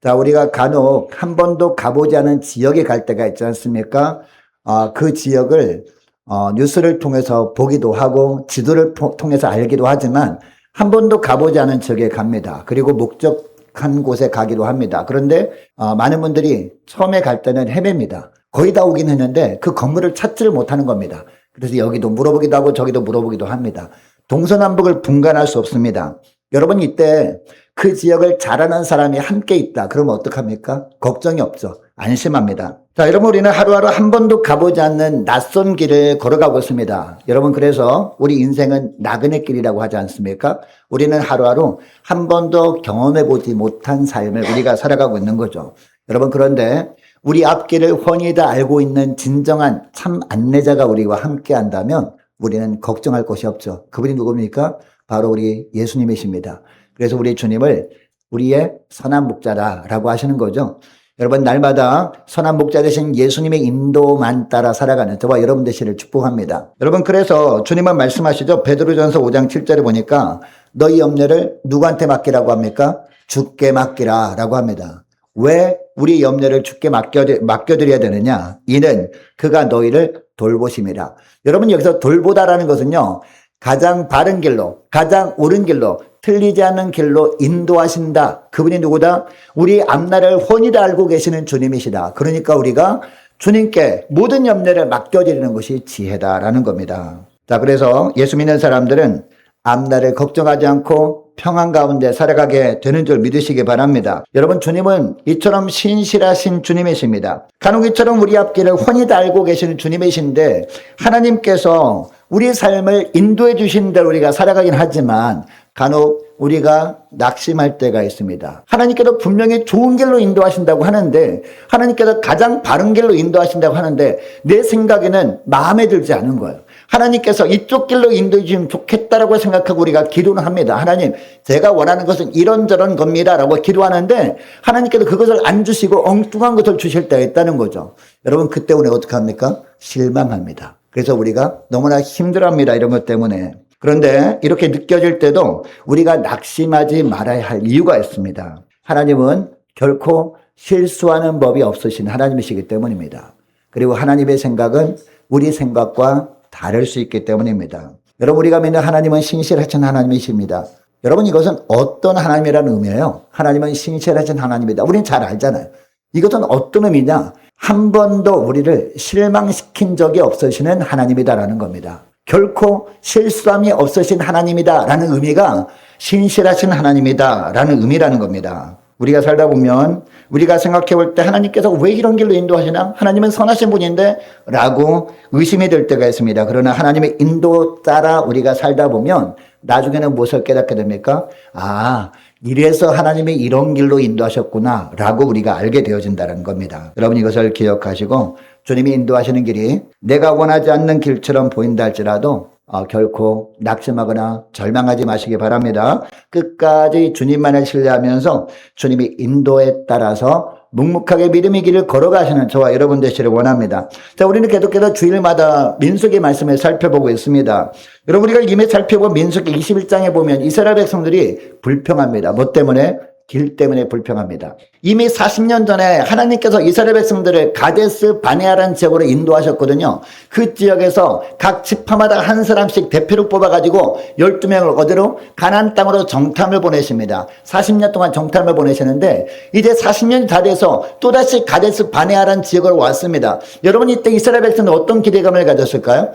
자, 우리가 간혹 한 번도 가보지 않은 지역에 갈 때가 있지 않습니까? 그 지역을 뉴스를 통해서 보기도 하고 지도를 통해서 알기도 하지만 한 번도 가보지 않은 지역에 갑니다. 그리고 목적한 곳에 가기도 합니다. 그런데 많은 분들이 처음에 갈 때는 헤맵니다. 거의 다 오긴 했는데 그 건물을 찾지를 못하는 겁니다. 그래서 여기도 물어보기도 하고 저기도 물어보기도 합니다. 동서남북을 분간할 수 없습니다. 여러분, 이때 그 지역을 잘 아는 사람이 함께 있다. 그러면 어떡합니까? 걱정이 없죠. 안심합니다. 자, 여러분, 우리는 하루하루 한 번도 가보지 않는 낯선 길을 걸어가고 있습니다. 여러분, 그래서 우리 인생은 나그네 길이라고 하지 않습니까? 우리는 하루하루 한 번도 경험해보지 못한 삶을 우리가 살아가고 있는 거죠. 여러분, 그런데 우리 앞길을 훤히 다 알고 있는 진정한 참 안내자가 우리와 함께 한다면 우리는 걱정할 것이 없죠. 그분이 누굽니까? 바로 우리 예수님이십니다. 그래서 우리 주님을 우리의 선한 목자라고 하시는 거죠. 여러분, 날마다 선한 목자 되신 예수님의 인도만 따라 살아가는 저와 여러분 되시기를 축복합니다. 여러분, 그래서 주님은 말씀하시죠. 베드로전서 5장 7절에 보니까 너희 염려를 누구한테 맡기라고 합니까? 주께 맡기라 라고 합니다. 왜 우리 염려를 주께 맡겨드려야 되느냐? 이는 그가 너희를 돌보심이라. 여러분, 여기서 돌보다라는 것은요, 가장 바른 길로, 가장 옳은 길로, 틀리지 않는 길로 인도하신다. 그분이 누구다? 우리 앞날을 훤히 다 알고 계시는 주님이시다. 그러니까 우리가 주님께 모든 염려를 맡겨드리는 것이 지혜다라는 겁니다. 자, 그래서 예수 믿는 사람들은 앞날을 걱정하지 않고 평안 가운데 살아가게 되는 줄 믿으시기 바랍니다. 여러분, 주님은 이처럼 신실하신 주님이십니다. 간혹 이처럼 우리 앞길을 훤히 다 알고 계시는 주님이신데 하나님께서 우리 삶을 인도해 주신 대로 우리가 살아가긴 하지만 간혹 우리가 낙심할 때가 있습니다. 하나님께서 분명히 좋은 길로 인도하신다고 하는데, 하나님께서 가장 바른 길로 인도하신다고 하는데 내 생각에는 마음에 들지 않은 거예요. 하나님께서 이쪽 길로 인도해 주시면 좋겠다라고 생각하고 우리가 기도는 합니다. 하나님, 제가 원하는 것은 이런저런 겁니다 라고 기도하는데 하나님께서 그것을 안 주시고 엉뚱한 것을 주실 때가 있다는 거죠. 여러분, 그때 우리가 어떻게 합니까? 실망합니다. 그래서 우리가 너무나 힘들어합니다. 이런 것 때문에. 그런데 이렇게 느껴질 때도 우리가 낙심하지 말아야 할 이유가 있습니다. 하나님은 결코 실수하는 법이 없으신 하나님이시기 때문입니다. 그리고 하나님의 생각은 우리 생각과 다를 수 있기 때문입니다. 여러분, 우리가 믿는 하나님은 신실하신 하나님이십니다. 여러분, 이것은 어떤 하나님이라는 의미예요? 하나님은 신실하신 하나님이다. 우리는 잘 알잖아요. 이것은 어떤 의미냐? 한 번도 우리를 실망시킨 적이 없으시는 하나님이다라는 겁니다. 결코 실수함이 없으신 하나님이다라는 의미가 신실하신 하나님이다라는 의미라는 겁니다. 우리가 살다 보면 우리가 생각해 볼 때 하나님께서 왜 이런 길로 인도하시나? 하나님은 선하신 분인데? 라고 의심이 될 때가 있습니다. 그러나 하나님의 인도 따라 우리가 살다 보면 나중에는 무엇을 깨닫게 됩니까? 이래서 하나님이 이런 길로 인도하셨구나 라고 우리가 알게 되어진다는 겁니다. 여러분, 이것을 기억하시고 주님이 인도하시는 길이 내가 원하지 않는 길처럼 보인다 할지라도 결코 낙심하거나 절망하지 마시기 바랍니다. 끝까지 주님만을 신뢰하면서 주님의 인도에 따라서 묵묵하게 믿음의 길을 걸어가시는 저와 여러분 되시를 원합니다. 자, 우리는 계속해서 주일마다 민수기 말씀을 살펴보고 있습니다. 여러분, 우리가 이미 살펴본 민수기 21장에 보면 이스라엘 백성들이 불평합니다. 뭐 때문에? 길 때문에 불평합니다. 이미 40년 전에 하나님께서 이스라엘 백성들을 가데스 바네아라는 지역으로 인도하셨거든요. 그 지역에서 각 지파마다 한 사람씩 대표를 뽑아가지고 12명을 어디로? 가나안 땅으로 정탐을 보내십니다. 40년 동안 정탐을 보내시는데 이제 40년이 다 돼서 또다시 가데스 바네아라는 지역으로 왔습니다. 여러분, 이때 이스라엘 백성은 어떤 기대감을 가졌을까요?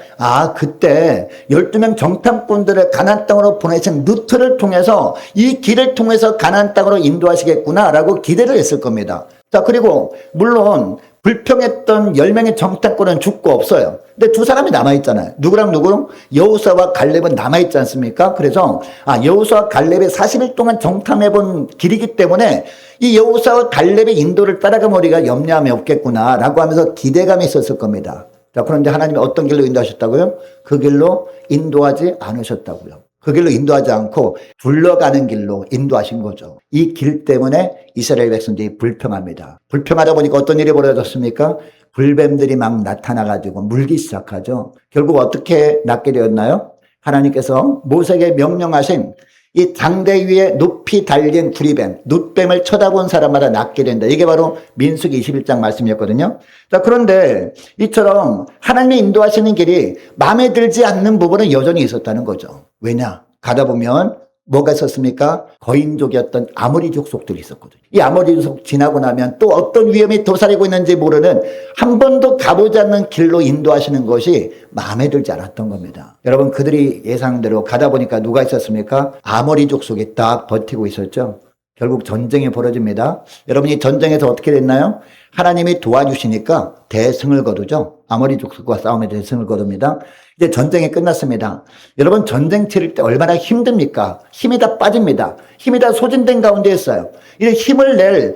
그때 12명 정탐꾼들을 가나안 땅으로 보내신 루트를 통해서 이 길을 통해서 가나안 땅으로 인도하시겠구나라고 기대를 했을 겁니다. 자, 그리고 물론 불평했던 10명의 정탐꾼은 죽고 없어요. 근데 두 사람이 남아있잖아요. 누구랑 누구? 여호수아와 갈렙은 남아있지 않습니까? 그래서 여호수아와 갈렙이 40일 동안 정탐해본 길이기 때문에 이 여호수아와 갈렙의 인도를 따라가면 우리가 염려함이 없겠구나라고 하면서 기대감이 있었을 겁니다. 자, 그런데 하나님이 어떤 길로 인도하셨다고요? 그 길로 인도하지 않으셨다고요. 그 길로 인도하지 않고 둘러가는 길로 인도하신 거죠. 이 길 때문에 이스라엘 백성들이 불평합니다. 불평하다 보니까 어떤 일이 벌어졌습니까? 불뱀들이 막 나타나가지고 물기 시작하죠. 결국 어떻게 낫게 되었나요? 하나님께서 모세에게 명령하신 이 장대 위에 높이 달린 구리뱀, 눕뱀을 쳐다본 사람마다 낫게 된다. 이게 바로 민수기 21장 말씀이었거든요. 자, 그런데 이처럼 하나님이 인도하시는 길이 마음에 들지 않는 부분은 여전히 있었다는 거죠. 왜냐? 가다 보면 뭐가 있었습니까? 거인족이었던 아모리족 속들이 있었거든요. 이 아모리족 지나고 나면 또 어떤 위험이 도사리고 있는지 모르는 한 번도 가보지 않는 길로 인도하시는 것이 마음에 들지 않았던 겁니다. 여러분, 그들이 예상대로 가다 보니까 누가 있었습니까? 아모리족 속이 딱 버티고 있었죠. 결국 전쟁이 벌어집니다. 여러분이 전쟁에서 어떻게 됐나요? 하나님이 도와주시니까 대승을 거두죠. 아모리족과 싸움에 대승을 거둡니다. 이제 전쟁이 끝났습니다. 여러분, 전쟁 치를 때 얼마나 힘듭니까? 힘이 다 빠집니다. 힘이 다 소진된 가운데 있어요. 이제 힘을 낼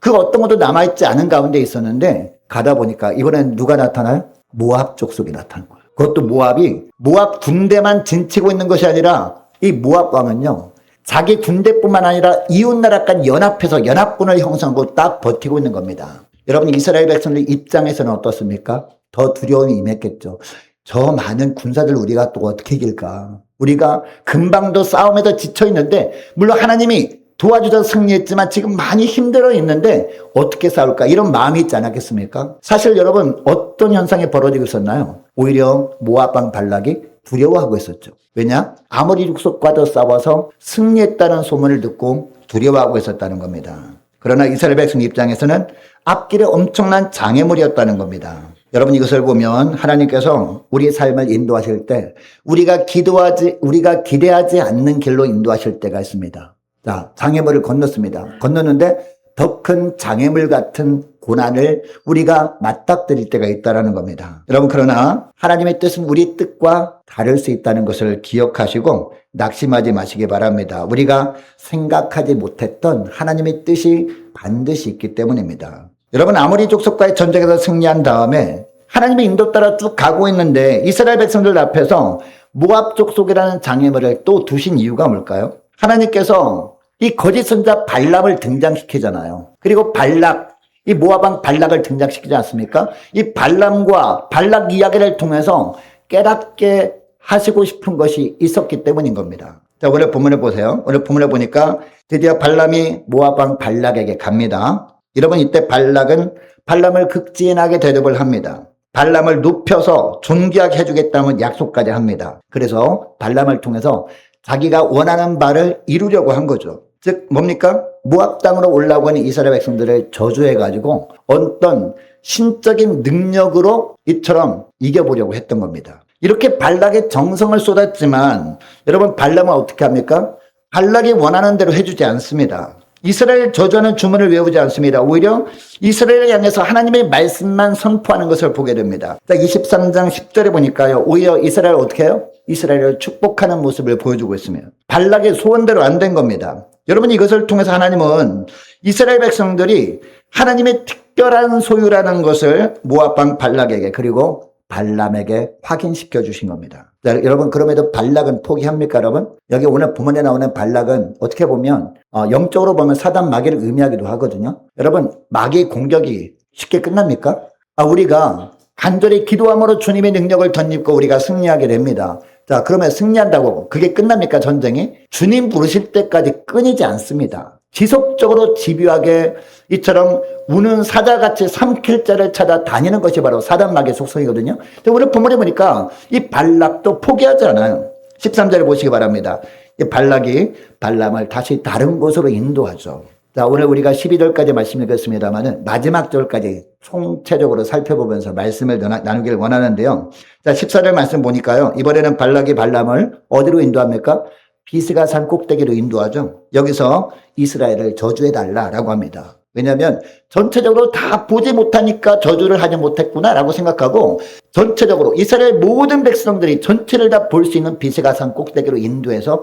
그 어떤 것도 남아있지 않은 가운데 있었는데 가다 보니까 이번엔 누가 나타나요? 모압 족속이 나타난 거예요. 그것도 모압 군대만 진치고 있는 것이 아니라 이 모압 왕은요, 자기 군대뿐만 아니라 이웃나라까지 연합해서 연합군을 형성하고 딱 버티고 있는 겁니다. 여러분, 이스라엘 백성들 입장에서는 어떻습니까? 더 두려움이 임했겠죠. 저 많은 군사들 우리가 또 어떻게 이길까? 우리가 금방도 싸움에서 지쳐 있는데, 물론 하나님이 도와주셔서 승리했지만 지금 많이 힘들어 있는데 어떻게 싸울까? 이런 마음이 있지 않았겠습니까? 사실 여러분, 어떤 현상이 벌어지고 있었나요? 오히려 모압 왕 발락이 두려워하고 있었죠. 왜냐? 아모리 족속과도 싸워서 승리했다는 소문을 듣고 두려워하고 있었다는 겁니다. 그러나 이스라엘 백성 입장에서는 앞길에 엄청난 장애물이었다는 겁니다. 여러분, 이것을 보면 하나님께서 우리 삶을 인도하실 때 우리가 기대하지 않는 길로 인도하실 때가 있습니다. 자, 장애물을 건넜습니다. 건넜는데 더 큰 장애물 같은 고난을 우리가 맞닥뜨릴 때가 있다는 겁니다. 여러분, 그러나 하나님의 뜻은 우리 뜻과 다를 수 있다는 것을 기억하시고 낙심하지 마시기 바랍니다. 우리가 생각하지 못했던 하나님의 뜻이 반드시 있기 때문입니다. 여러분, 아모리 족속과의 전쟁에서 승리한 다음에 하나님의 인도 따라 쭉 가고 있는데 이스라엘 백성들 앞에서 모압 족속이라는 장애물을 또 두신 이유가 뭘까요? 하나님께서 이 거짓 선자 발람을 등장시키잖아요. 그리고 이 모압 왕 발락을 등장시키지 않습니까? 이 발람과 발락 이야기를 통해서 깨닫게 하시고 싶은 것이 있었기 때문인 겁니다. 자, 오늘 본문을 보세요. 오늘 본문을 보니까 드디어 발람이 모압 왕 발락에게 갑니다. 여러분, 이때 발람을 극진하게 대접을 합니다. 발람을 눕혀서 존귀하게 해주겠다는 약속까지 합니다. 그래서 발람을 통해서 자기가 원하는 바를 이루려고 한 거죠. 즉 뭡니까? 모압 땅으로 올라오고 있는 이스라엘 백성들을 저주해가지고 어떤 신적인 능력으로 이처럼 이겨보려고 했던 겁니다. 이렇게 발락의 정성을 쏟았지만 여러분, 발람은 어떻게 합니까? 발락이 원하는 대로 해주지 않습니다. 이스라엘 저주하는 주문을 외우지 않습니다. 오히려 이스라엘을 향해서 하나님의 말씀만 선포하는 것을 보게 됩니다. 23장 10절에 보니까요, 오히려 이스라엘 어떻게 해요? 이스라엘을 축복하는 모습을 보여주고 있습니다. 발락의 소원대로 안 된 겁니다. 여러분, 이것을 통해서 하나님은 이스라엘 백성들이 하나님의 특별한 소유라는 것을 모압 왕 발락에게 그리고 발람에게 확인시켜 주신 겁니다. 자, 여러분, 그럼에도 발락은 포기합니까, 여러분? 여기 오늘 본문에 나오는 발락은 어떻게 보면 영적으로 보면 사단 마귀를 의미하기도 하거든요. 여러분, 마귀 공격이 쉽게 끝납니까? 우리가 간절히 기도함으로 주님의 능력을 덧입고 우리가 승리하게 됩니다. 자, 그러면 승리한다고 그게 끝납니까, 전쟁이? 주님 부르실 때까지 끊이지 않습니다. 지속적으로 집요하게 이처럼 우는 사자같이 삼킬 자를 찾아 다니는 것이 바로 사단 마귀의 속성이거든요. 오늘 본문에 보니까 이 발락도 포기하지 않아요. 13절을 보시기 바랍니다. 이 발락이 발람을 다시 다른 곳으로 인도하죠. 자, 오늘 우리가 12절까지 말씀 읽었습니다만은 마지막 절까지 총체적으로 살펴보면서 말씀을 나누기를 원하는데요. 자, 14절 말씀 보니까요, 이번에는 발락이 발람을 어디로 인도합니까? 비스가 산 꼭대기로 인도하죠. 여기서 이스라엘을 저주해달라라고 합니다. 왜냐하면 전체적으로 다 보지 못하니까 저주를 하지 못했구나라고 생각하고 전체적으로 이스라엘 모든 백성들이 전체를 다 볼 수 있는 비스가 산 꼭대기로 인도해서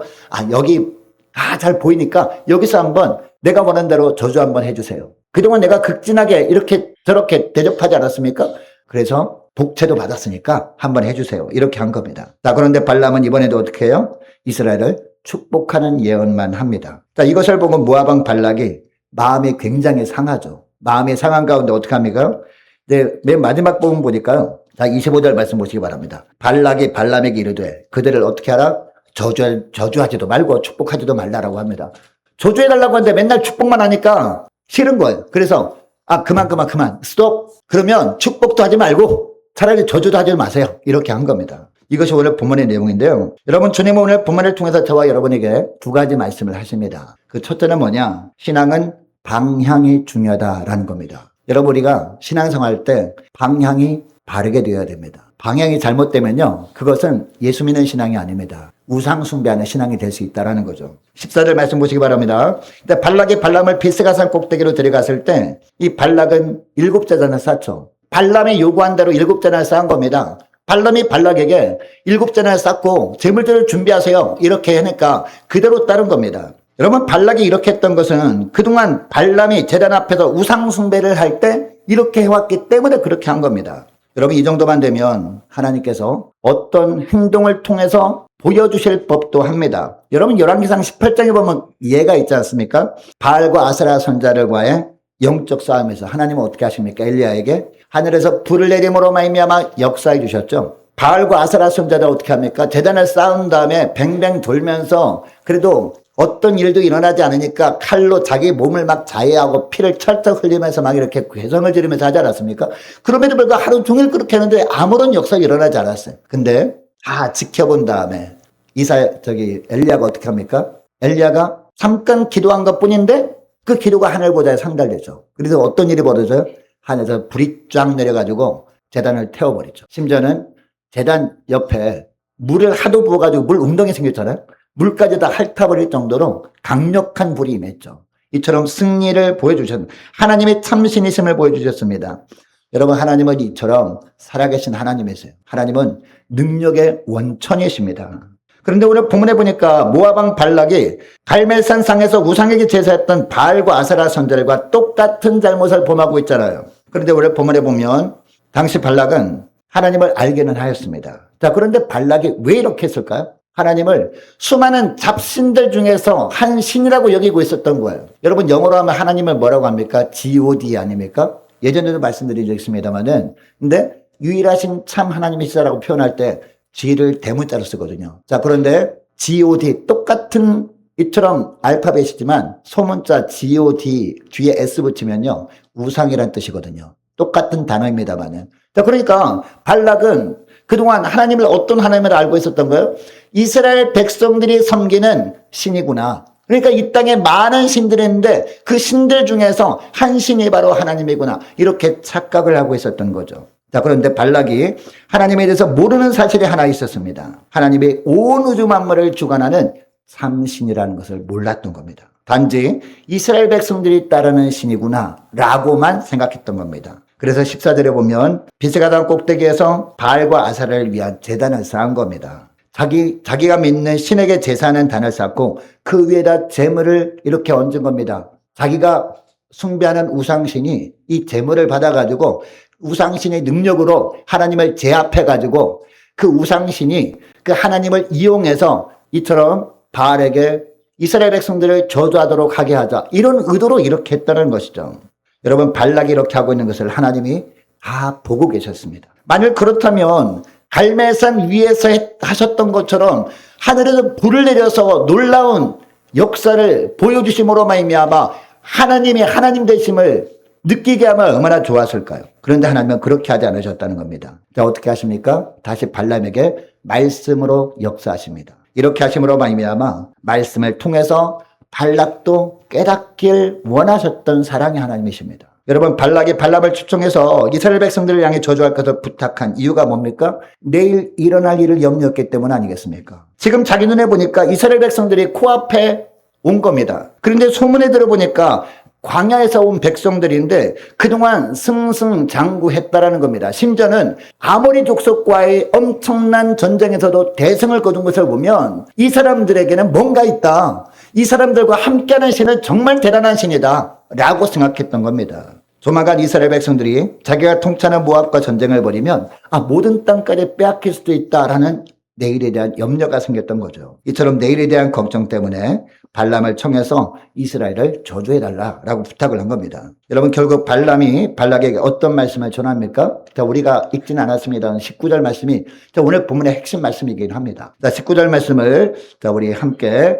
여기 다 잘 보이니까 여기서 한번 내가 원하는 대로 저주 한번 해주세요. 그동안 내가 극진하게 이렇게 저렇게 대접하지 않았습니까? 그래서 복채도 받았으니까 한번 해주세요. 이렇게 한 겁니다. 자, 그런데 발람은 이번에도 어떻게 해요? 이스라엘을 축복하는 예언만 합니다. 자, 이것을 보고 모압 왕 발락이 마음이 굉장히 상하죠. 마음이 상한 가운데 어떻게 합니까? 네, 맨 마지막 부분 보니까요. 자, 25절 말씀 보시기 바랍니다. 발락이 발람에게 이르되 그들을 어떻게 하라? 저주하지도 말고 축복하지도 말라라고 합니다. 저주해달라고 하는데 맨날 축복만 하니까 싫은 거예요. 그래서 그만 스톱. 그러면 축복도 하지 말고 차라리 저주도 하지 마세요. 이렇게 한 겁니다. 이것이 오늘 본문의 내용인데요. 여러분, 주님은 오늘 본문을 통해서 저와 여러분에게 두 가지 말씀을 하십니다. 그 첫째는 뭐냐? 신앙은 방향이 중요하다라는 겁니다. 여러분, 우리가 신앙생활 때 방향이 바르게 되어야 됩니다. 방향이 잘못되면요, 그것은 예수 믿는 신앙이 아닙니다. 우상 숭배하는 신앙이 될 수 있다는 거죠. 14절 말씀 보시기 바랍니다. 근데 발락이 발람을 비스가산 꼭대기로 데려갔을 때 이 발락은 7제단을 쌓죠. 발람이 요구한 대로 7제단을 쌓은 겁니다. 발람이 발락에게 7제단을 쌓고 제물들을 준비하세요, 이렇게 하니까 그대로 따른 겁니다. 여러분, 발락이 이렇게 했던 것은 그동안 발람이 제단 앞에서 우상 숭배를 할 때 이렇게 해왔기 때문에 그렇게 한 겁니다. 여러분, 이 정도만 되면 하나님께서 어떤 행동을 통해서 보여주실 법도 합니다. 여러분, 열왕기상 18장에 보면 예가 있지 않습니까? 바알과 아세라 선자들과의 영적 싸움에서 하나님은 어떻게 하십니까? 엘리야에게 하늘에서 불을 내림으로 말미암아 역사해 주셨죠. 바알과 아세라 선자들 어떻게 합니까? 제단을 쌓은 다음에 뱅뱅 돌면서 그래도 어떤 일도 일어나지 않으니까 칼로 자기 몸을 막 자해하고 피를 철떡 흘리면서 막 이렇게 괴성을 지르면서 하지 않았습니까? 그럼에도 불구하고 하루 종일 그렇게 했는데 아무런 역사가 일어나지 않았어요. 근데 다 지켜본 다음에 엘리야가 어떻게 합니까? 엘리야가 잠깐 기도한 것 뿐인데 그 기도가 하늘보다에 상달되죠. 그래서 어떤 일이 벌어져요? 하늘에서 불이 쫙 내려가지고 제단을 태워버리죠. 심지어는 제단 옆에 물을 하도 부어가지고 물 웅덩이 생겼잖아요. 물까지 다 핥아버릴 정도로 강력한 불이 임했죠. 이처럼 승리를 보여주셨습니다. 하나님의 참신이심을 보여주셨습니다. 여러분, 하나님은 이처럼 살아계신 하나님이세요. 하나님은 능력의 원천이십니다. 그런데 오늘 본문에 보니까 모압왕 발락이 갈멜산 상에서 우상에게 제사했던 바알과 아세라 선자들과 똑같은 잘못을 범하고 있잖아요. 그런데 오늘 본문에 보면 당시 발락은 하나님을 알기는 하였습니다. 자, 그런데 발락이 왜 이렇게 했을까요? 하나님을 수많은 잡신들 중에서 한 신이라고 여기고 있었던 거예요. 여러분, 영어로 하면 하나님을 뭐라고 합니까? God 아닙니까? 예전에도 말씀드린 적 있습니다만은, 근데 유일하신 참 하나님이시다라고 표현할 때 G를 대문자로 쓰거든요. 자, 그런데 God, 똑같은 이처럼 알파벳이지만 소문자 God 뒤에 S 붙이면요, 우상이란 뜻이거든요. 똑같은 단어입니다만은. 자, 그러니까 발락은 그동안 하나님을 어떤 하나님을 알고 있었던 거예요? 이스라엘 백성들이 섬기는 신이구나. 그러니까 이 땅에 많은 신들이 있는데 그 신들 중에서 한 신이 바로 하나님이구나. 이렇게 착각을 하고 있었던 거죠. 자, 그런데 발락이 하나님에 대해서 모르는 사실이 하나 있었습니다. 하나님이 온 우주 만물을 주관하는 참신이라는 것을 몰랐던 겁니다. 단지 이스라엘 백성들이 따르는 신이구나 라고만 생각했던 겁니다. 그래서 14절에 보면 비스가산 꼭대기에서 바알과 아세라를 위한 제단을 쌓은 겁니다. 자기가 믿는 신에게 제사하는 단을 쌓고 그 위에다 제물을 이렇게 얹은 겁니다. 자기가 숭배하는 우상신이 이 제물을 받아가지고 우상신의 능력으로 하나님을 제압해가지고 그 우상신이 그 하나님을 이용해서 이처럼 바알에게 이스라엘 백성들을 저주하도록 하게 하자. 이런 의도로 이렇게 했다는 것이죠. 여러분, 발락이 이렇게 하고 있는 것을 하나님이 다 보고 계셨습니다. 만일 그렇다면 갈멜산 위에서 하셨던 것처럼 하늘에서 불을 내려서 놀라운 역사를 보여주심으로 말미암아 하나님이 하나님 되심을 느끼게 하면 얼마나 좋았을까요? 그런데 하나님은 그렇게 하지 않으셨다는 겁니다. 자, 어떻게 하십니까? 다시 발람에게 말씀으로 역사하십니다. 이렇게 하심으로 말미암아 말씀을 통해서 발락도 깨닫길 원하셨던 사랑의 하나님이십니다. 여러분, 발락이 발람을 초청해서 이스라엘 백성들을 향해 저주할 것을 부탁한 이유가 뭡니까? 내일 일어날 일을 염려했기 때문 아니겠습니까? 지금 자기 눈에 보니까 이스라엘 백성들이 코앞에 온 겁니다. 그런데 소문에 들어보니까 광야에서 온 백성들인데 그동안 승승장구했다라는 겁니다. 심지어는 아모리 족속과의 엄청난 전쟁에서도 대승을 거둔 것을 보면 이 사람들에게는 뭔가 있다. 이 사람들과 함께하는 신은 정말 대단한 신이다 라고 생각했던 겁니다. 조만간 이스라엘 백성들이 자기가 통치하는 모압과 전쟁을 벌이면 모든 땅까지 빼앗길 수도 있다라는 내일에 대한 염려가 생겼던 거죠. 이처럼 내일에 대한 걱정 때문에 발람을 청해서 이스라엘을 저주해달라라고 부탁을 한 겁니다. 여러분, 결국 발람이 발락에게 어떤 말씀을 전합니까? 자, 우리가 읽지는 않았습니다. 19절 말씀이 오늘 본문의 핵심 말씀이긴 합니다. 자, 19절 말씀을 우리 함께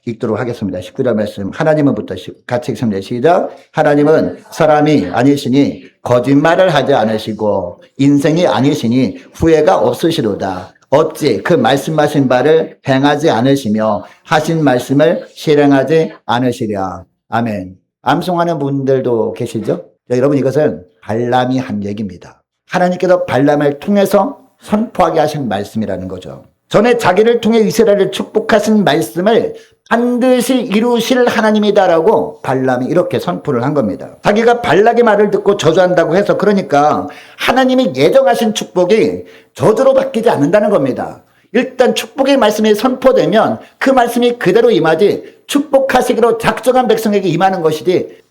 읽도록 하겠습니다. 19절 말씀. 하나님은부터 같이 읽습니다. 시작. 하나님은 사람이 아니시니 거짓말을 하지 않으시고 인생이 아니시니 후회가 없으시로다. 어찌 그 말씀하신 바를 행하지 않으시며 하신 말씀을 실행하지 않으시랴. 아멘. 암송하는 분들도 계시죠? 여러분, 이것은 발람이 한 얘기입니다. 하나님께서 발람을 통해서 선포하게 하신 말씀이라는 거죠. 전에 자기를 통해 이스라엘을 축복하신 말씀을 반드시 이루실 하나님이다라고 발람이 이렇게 선포를 한 겁니다. 자기가 발락의 말을 듣고 저주한다고 해서, 그러니까 하나님이 예정하신 축복이 저주로 바뀌지 않는다는 겁니다. 일단 축복의 말씀이 선포되면 그 말씀이 그대로 임하지 축복하시기로 작정한 백성에게 임하는 것이지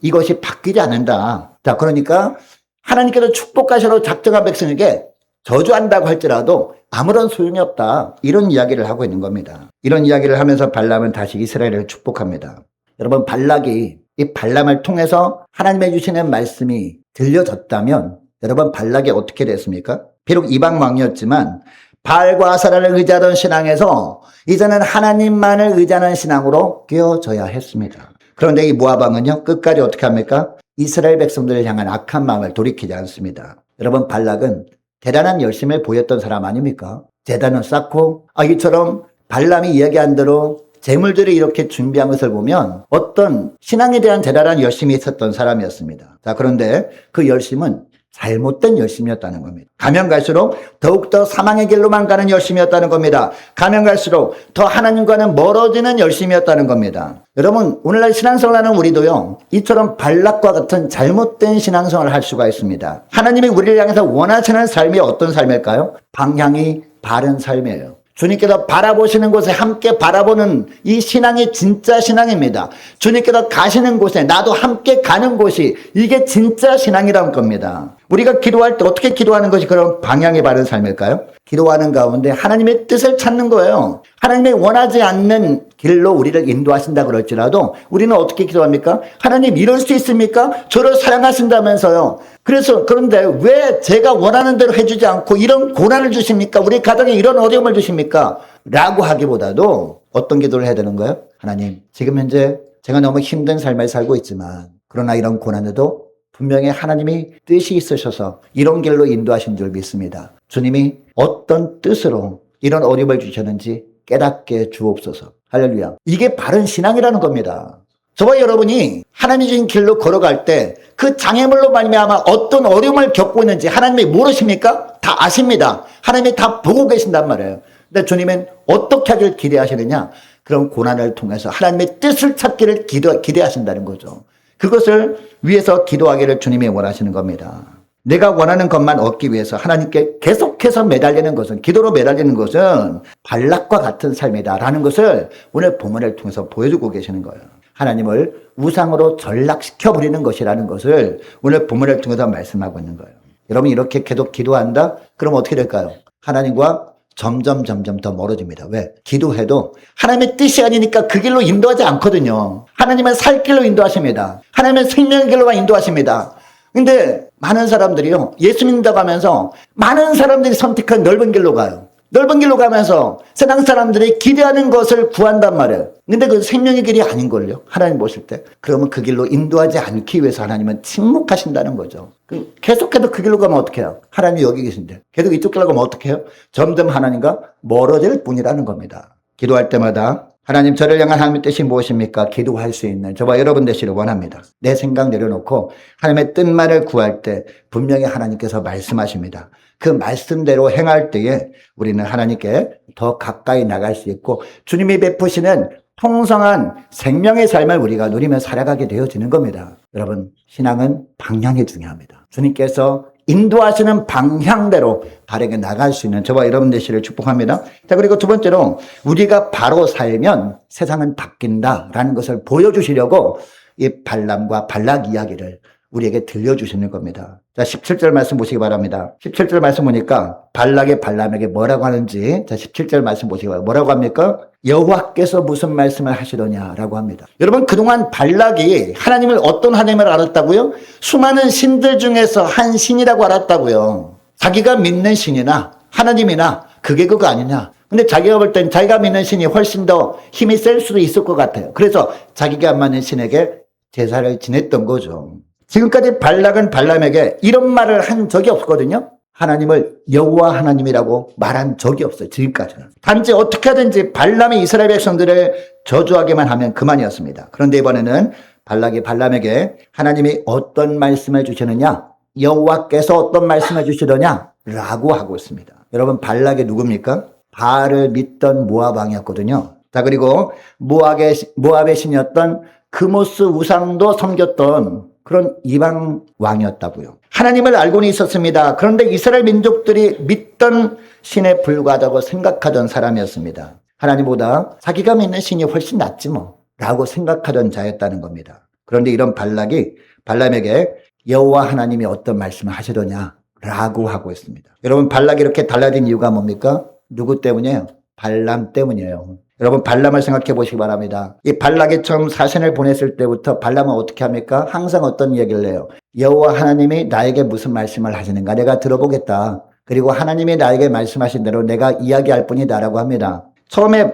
이것이 바뀌지 않는다. 자, 그러니까 하나님께서 축복하시기로 작정한 백성에게 저주한다고 할지라도 아무런 소용이 없다. 이런 이야기를 하고 있는 겁니다. 이런 이야기를 하면서 발람은 다시 이스라엘을 축복합니다. 여러분, 발락이 이 발람을 통해서 하나님의 주시는 말씀이 들려졌다면 여러분, 발락이 어떻게 됐습니까? 비록 이방 왕이었지만 바알과 아세라를 의지하던 신앙에서 이제는 하나님만을 의지하는 신앙으로 깨어져야 했습니다. 그런데 이 모압 왕은요, 끝까지 어떻게 합니까? 이스라엘 백성들을 향한 악한 마음을 돌이키지 않습니다. 여러분, 발락은 대단한 열심을 보였던 사람 아닙니까? 재단을 쌓고 이처럼 발람이 이야기한 대로 재물들을 이렇게 준비한 것을 보면 어떤 신앙에 대한 대단한 열심이 있었던 사람이었습니다. 자, 그런데 그 열심은 잘못된 열심이었다는 겁니다. 가면 갈수록 더욱더 사망의 길로만 가는 열심이었다는 겁니다. 가면 갈수록 더 하나님과는 멀어지는 열심이었다는 겁니다. 여러분, 오늘날 신앙생활 하는 우리도요, 이처럼 발락과 같은 잘못된 신앙생활을 할 수가 있습니다. 하나님이 우리를 향해서 원하시는 삶이 어떤 삶일까요? 방향이 바른 삶이에요. 주님께서 바라보시는 곳에 함께 바라보는 이 신앙이 진짜 신앙입니다. 주님께서 가시는 곳에 나도 함께 가는 곳이 이게 진짜 신앙이라는 겁니다. 우리가 기도할 때 어떻게 기도하는 것이 그런 방향이 바른 삶일까요? 기도하는 가운데 하나님의 뜻을 찾는 거예요. 하나님이 원하지 않는 길로 우리를 인도하신다 그럴지라도 우리는 어떻게 기도합니까? 하나님, 이럴 수 있습니까? 저를 사랑하신다면서요. 그런데 왜 제가 원하는 대로 해주지 않고 이런 고난을 주십니까? 우리 가정에 이런 어려움을 주십니까? 라고 하기보다도 어떤 기도를 해야 되는 거예요? 하나님, 지금 현재 제가 너무 힘든 삶을 살고 있지만 그러나 이런 고난에도 분명히 하나님이 뜻이 있으셔서 이런 길로 인도하신 줄 믿습니다. 주님이 어떤 뜻으로 이런 어려움을 주셨는지 깨닫게 주옵소서. 할렐루야. 이게 바른 신앙이라는 겁니다. 저와 여러분이 하나님이 주신 길로 걸어갈 때 그 장애물로 말미암아 어떤 어려움을 겪고 있는지 하나님이 모르십니까? 다 아십니다. 하나님이 다 보고 계신단 말이에요. 근데 주님은 어떻게 하길 기대하시느냐? 그런 고난을 통해서 하나님의 뜻을 찾기를 기대하신다는 거죠. 그것을 위해서 기도하기를 주님이 원하시는 겁니다. 내가 원하는 것만 얻기 위해서 하나님께 계속해서 매달리는 것은, 기도로 매달리는 것은 발락과 같은 삶이다라는 것을 오늘 본문을 통해서 보여주고 계시는 거예요. 하나님을 우상으로 전락시켜버리는 것이라는 것을 오늘 본문을 통해서 말씀하고 있는 거예요. 여러분, 이렇게 계속 기도한다? 그럼 어떻게 될까요? 하나님과 점점 더 멀어집니다. 왜? 기도해도 하나님의 뜻이 아니니까 그 길로 인도하지 않거든요. 하나님은 살 길로 인도하십니다. 하나님은 생명의 길로만 인도하십니다. 근데 많은 사람들이요, 예수 믿는다고 하면서 많은 사람들이 선택한 넓은 길로 가요. 넓은 길로 가면서 세상 사람들이 기대하는 것을 구한단 말이에요. 근데 그 생명의 길이 아닌걸요, 하나님 보실 때. 그러면 그 길로 인도하지 않기 위해서 하나님은 침묵하신다는 거죠. 계속해도 그 길로 가면 어떻게 해요? 하나님이 여기 계신데 계속 이쪽 길로 가면 어떻게 해요? 점점 하나님과 멀어질 뿐이라는 겁니다. 기도할 때마다 하나님, 저를 향한 하나님의 뜻이 무엇입니까? 기도할 수 있는 저와 여러분 되시를 원합니다. 내 생각 내려놓고 하나님의 뜻만을 구할 때 분명히 하나님께서 말씀하십니다. 그 말씀대로 행할 때에 우리는 하나님께 더 가까이 나갈 수 있고 주님이 베푸시는 풍성한 생명의 삶을 우리가 누리며 살아가게 되어지는 겁니다. 여러분, 신앙은 방향이 중요합니다. 주님께서 인도하시는 방향대로 바르게 나갈 수 있는 저와 여러분 되시를 축복합니다. 자, 그리고 두 번째로 우리가 바로 살면 세상은 바뀐다라는 것을 보여주시려고 이 발람과 발락 이야기를 우리에게 들려주시는 겁니다. 자, 17절 말씀 보시기 바랍니다. 17절 말씀 보니까 발락이 발람에게 뭐라고 하는지, 자, 17절 말씀 보시기 바랍니다. 뭐라고 합니까? 여호와께서 무슨 말씀을 하시더냐라고 합니다. 여러분, 그동안 발락이 하나님을 어떤 하나님을 알았다고요? 수많은 신들 중에서 한 신이라고 알았다고요. 자기가 믿는 신이나 하나님이나 그게 그거 아니냐. 근데 자기가 볼 땐 자기가 믿는 신이 훨씬 더 힘이 셀 수도 있을 것 같아요. 그래서 자기가 안 맞는 신에게 제사를 지냈던 거죠. 지금까지 발락은 발람에게 이런 말을 한 적이 없거든요. 하나님을 여호와 하나님이라고 말한 적이 없어요. 지금까지는. 단지 어떻게 하든지 발람이 이스라엘 백성들을 저주하게만 하면 그만이었습니다. 그런데 이번에는 발락이 발람에게 하나님이 어떤 말씀을 주시느냐, 여호와께서 어떤 말씀을 주시더냐 라고 하고 있습니다. 여러분, 발락이 누굽니까? 바알을 믿던 모압 왕이었거든요. 자, 그리고 모압의 신이었던 그모스 우상도 섬겼던 그런 이방 왕이었다고요. 하나님을 알고는 있었습니다. 그런데 이스라엘 민족들이 믿던 신에 불과하다고 생각하던 사람이었습니다. 하나님보다 자기가 믿는 신이 훨씬 낫지 뭐 라고 생각하던 자였다는 겁니다. 그런데 이런 발락이 발람에게 여호와 하나님이 어떤 말씀을 하시더냐 라고 하고 있습니다. 여러분, 발락이 이렇게 달라진 이유가 뭡니까? 누구 때문이에요? 발람 때문이에요. 여러분, 발람을 생각해 보시기 바랍니다. 이 발락이 처음 사신을 보냈을 때부터 발람은 어떻게 합니까? 항상 어떤 이야기를 해요. 여호와 하나님이 나에게 무슨 말씀을 하시는가 내가 들어보겠다. 그리고 하나님이 나에게 말씀하신 대로 내가 이야기할 뿐이다라고 합니다. 처음에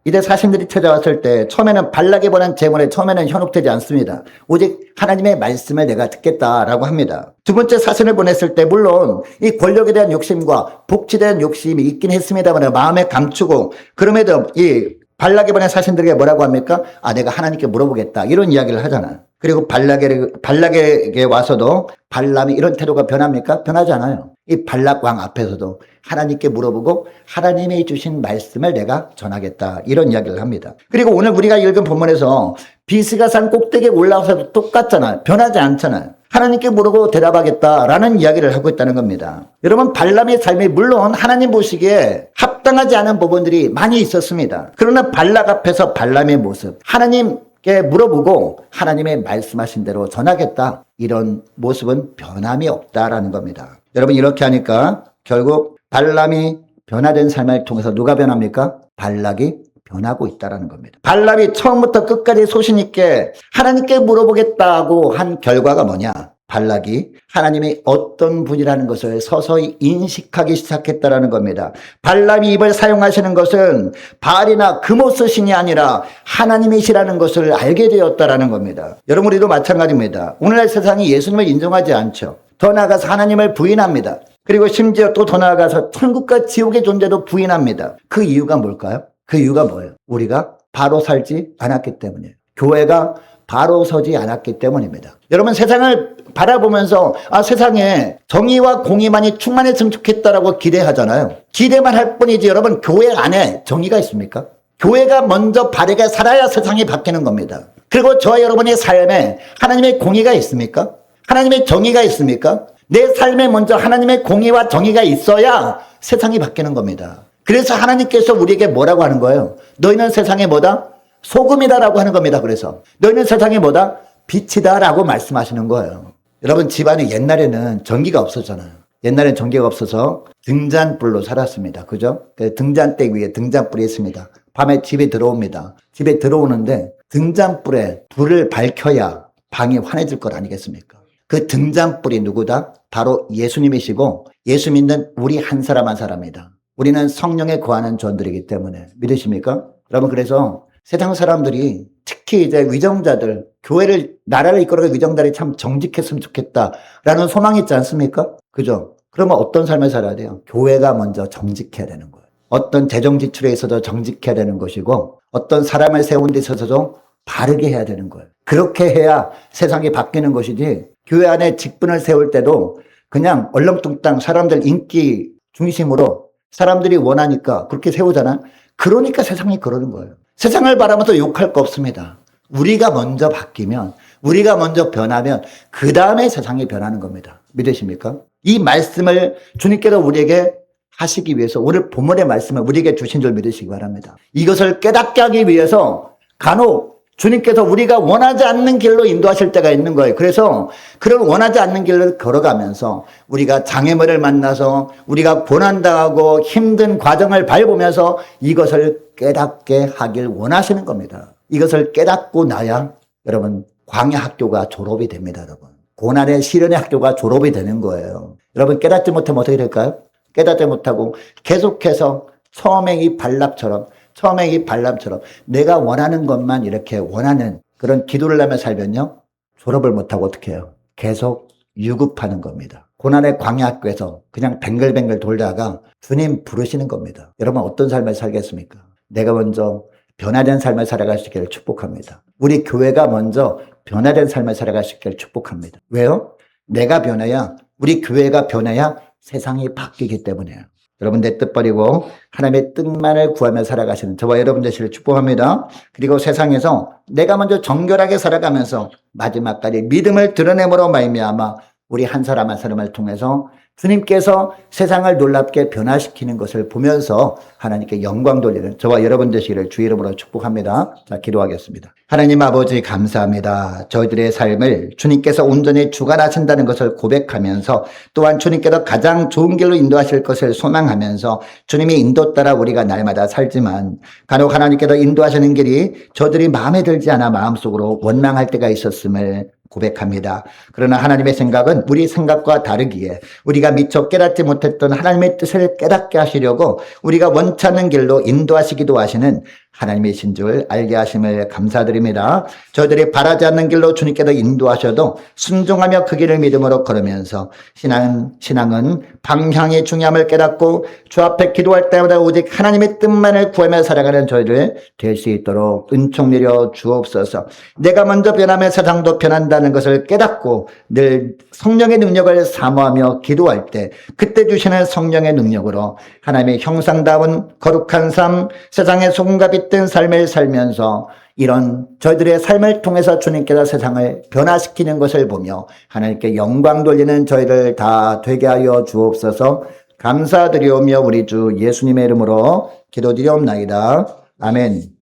이제 사신들이 찾아왔을 때 처음에는 발락에 보낸 제물에 처음에는 현혹되지 않습니다. 오직 하나님의 말씀을 내가 듣겠다라고 합니다. 두 번째 사신을 보냈을 때 물론 이 권력에 대한 욕심과 복지에 대한 욕심이 있긴 했습니다만 마음에 감추고, 그럼에도 이 발락에 보낸 사신들에게 뭐라고 합니까? 내가 하나님께 물어보겠다 이런 이야기를 하잖아요. 그리고 발락에게 와서도 발람이 이런 태도가 변합니까? 변하지 않아요. 이 발락 왕 앞에서도 하나님께 물어보고 하나님이 주신 말씀을 내가 전하겠다 이런 이야기를 합니다. 그리고 오늘 우리가 읽은 본문에서 비스가산 꼭대기에 올라와서도 똑같잖아요. 변하지 않잖아요. 하나님께 물어보고 대답하겠다라는 이야기를 하고 있다는 겁니다. 여러분, 발람의 삶이 물론 하나님 보시기에 합당하지 않은 부분들이 많이 있었습니다. 그러나 발락 앞에서 발람의 모습, 하나님께 물어보고 하나님의 말씀하신 대로 전하겠다, 이런 모습은 변함이 없다라는 겁니다. 여러분, 이렇게 하니까 결국 발람이 변화된 삶을 통해서 누가 변합니까? 발락이 변하고 있다라는 겁니다. 발람이 처음부터 끝까지 소신 있게 하나님께 물어보겠다고 한 결과가 뭐냐? 발락이 하나님이 어떤 분이라는 것을 서서히 인식하기 시작했다라는 겁니다. 발람이 입을 사용하시는 것은 바알이나 그모스 신이 아니라 하나님이시라는 것을 알게 되었다라는 겁니다. 여러분, 우리도 마찬가지입니다. 오늘날 세상이 예수님을 인정하지 않죠. 더 나아가서 하나님을 부인합니다. 그리고 심지어 또 더 나아가서 천국과 지옥의 존재도 부인합니다. 그 이유가 뭘까요? 그 이유가 뭐예요? 우리가 바로 살지 않았기 때문이에요. 교회가 바로 서지 않았기 때문입니다. 여러분, 세상을 바라보면서 세상에 정의와 공의만이 충만했으면 좋겠다라고 기대하잖아요. 기대만 할 뿐이지 여러분, 교회 안에 정의가 있습니까? 교회가 먼저 바르게 살아야 세상이 바뀌는 겁니다. 그리고 저와 여러분의 삶에 하나님의 공의가 있습니까? 하나님의 정의가 있습니까? 내 삶에 먼저 하나님의 공의와 정의가 있어야 세상이 바뀌는 겁니다. 그래서 하나님께서 우리에게 뭐라고 하는 거예요? 너희는 세상에 뭐다? 소금이다라고 하는 겁니다. 그래서 너희는 세상에 뭐다? 빛이다라고 말씀하시는 거예요. 여러분, 집안에 옛날에는 전기가 없었잖아요. 옛날엔 전기가 없어서 등잔불로 살았습니다. 그죠? 등잔대 위에 등잔불이 있습니다. 밤에 집에 들어옵니다. 집에 들어오는데 등잔불에 불을 밝혀야 방이 환해질 것 아니겠습니까? 그 등잔불이 누구다? 바로 예수님이시고 예수 믿는 우리 한 사람 한 사람이다. 우리는 성령에 거하는 존들이기 때문에 믿으십니까? 여러분, 그래서 세상 사람들이 특히 이제 위정자들, 교회를, 나라를 이끌어갈 위정자들이 참 정직했으면 좋겠다라는 소망이 있지 않습니까? 그죠? 그러면 어떤 삶을 살아야 돼요? 교회가 먼저 정직해야 되는 거예요. 어떤 재정 지출에 있어서 정직해야 되는 것이고, 어떤 사람을 세운 데 있어서도 바르게 해야 되는 거예요. 그렇게 해야 세상이 바뀌는 것이지, 교회 안에 직분을 세울 때도 그냥 얼렁뚱땅 사람들 인기 중심으로 사람들이 원하니까 그렇게 세우잖아요. 그러니까 세상이 그러는 거예요. 세상을 바라면서 욕할 거 없습니다. 우리가 먼저 바뀌면, 우리가 먼저 변하면 그 다음에 세상이 변하는 겁니다. 믿으십니까? 이 말씀을 주님께서 우리에게 하시기 위해서 오늘 본문의 말씀을 우리에게 주신 줄 믿으시기 바랍니다. 이것을 깨닫게 하기 위해서 간혹 주님께서 우리가 원하지 않는 길로 인도하실 때가 있는 거예요. 그래서 그런 원하지 않는 길을 걸어가면서 우리가 장애물을 만나서 우리가 고난당하고 힘든 과정을 밟으면서 이것을 깨닫게 하길 원하시는 겁니다. 이것을 깨닫고 나야 여러분 광야 학교가 졸업이 됩니다. 여러분 고난의 시련의 학교가 졸업이 되는 거예요. 여러분 깨닫지 못하면 어떻게 될까요? 깨닫지 못하고 계속해서 처음에 이 발람처럼 내가 원하는 것만 이렇게 원하는 그런 기도를 하며 살면요. 졸업을 못하고 어떻게 해요? 계속 유급하는 겁니다. 고난의 광야학교에서 그냥 뱅글뱅글 돌다가 주님 부르시는 겁니다. 여러분 어떤 삶을 살겠습니까? 내가 먼저 변화된 삶을 살아갈 수 있기를 축복합니다. 우리 교회가 먼저 변화된 삶을 살아갈 수 있기를 축복합니다. 왜요? 내가 변해야 우리 교회가 변해야 세상이 바뀌기 때문이에요. 여러분 내 뜻 버리고 하나님의 뜻만을 구하며 살아가시는 저와 여러분 되시기를 축복합니다. 그리고 세상에서 내가 먼저 정결하게 살아가면서 마지막까지 믿음을 드러내므로 말미암아 우리 한 사람 한 사람을 통해서 주님께서 세상을 놀랍게 변화시키는 것을 보면서 하나님께 영광 돌리는 저와 여러분 되시기를 주의 이름으로 축복합니다. 자, 기도하겠습니다. 하나님 아버지 감사합니다. 저희들의 삶을 주님께서 온전히 주관하신다는 것을 고백하면서 또한 주님께서 가장 좋은 길로 인도하실 것을 소망하면서 주님의 인도 따라 우리가 날마다 살지만 간혹 하나님께서 인도하시는 길이 저들이 마음에 들지 않아 마음속으로 원망할 때가 있었음을 고백합니다. 그러나 하나님의 생각은 우리 생각과 다르기에 우리가 미처 깨닫지 못했던 하나님의 뜻을 깨닫게 하시려고 우리가 원치 않는 길로 인도하시기도 하시는 하나님이신 줄 알게 하심을 감사드립니다. 저희들이 바라지 않는 길로 주님께서 인도하셔도 순종하며 그 길을 믿음으로 걸으면서 신앙은 방향의 중요함을 깨닫고 주 앞에 기도할 때마다 오직 하나님의 뜻만을 구하며 살아가는 저희들 될 수 있도록 은총 내려 주옵소서. 내가 먼저 변하면 세상도 변한다는 것을 깨닫고 늘 성령의 능력을 사모하며 기도할 때 그때 주시는 성령의 능력으로 하나님의 형상다운 거룩한 삶, 세상의 소금과 빛된 삶을 살면서 이런 저희들의 삶을 통해서 주님께서 세상을 변화시키는 것을 보며 하나님께 영광 돌리는 저희들 다 되게 하여 주옵소서. 감사드리오며 우리 주 예수님의 이름으로 기도드리옵나이다. 아멘.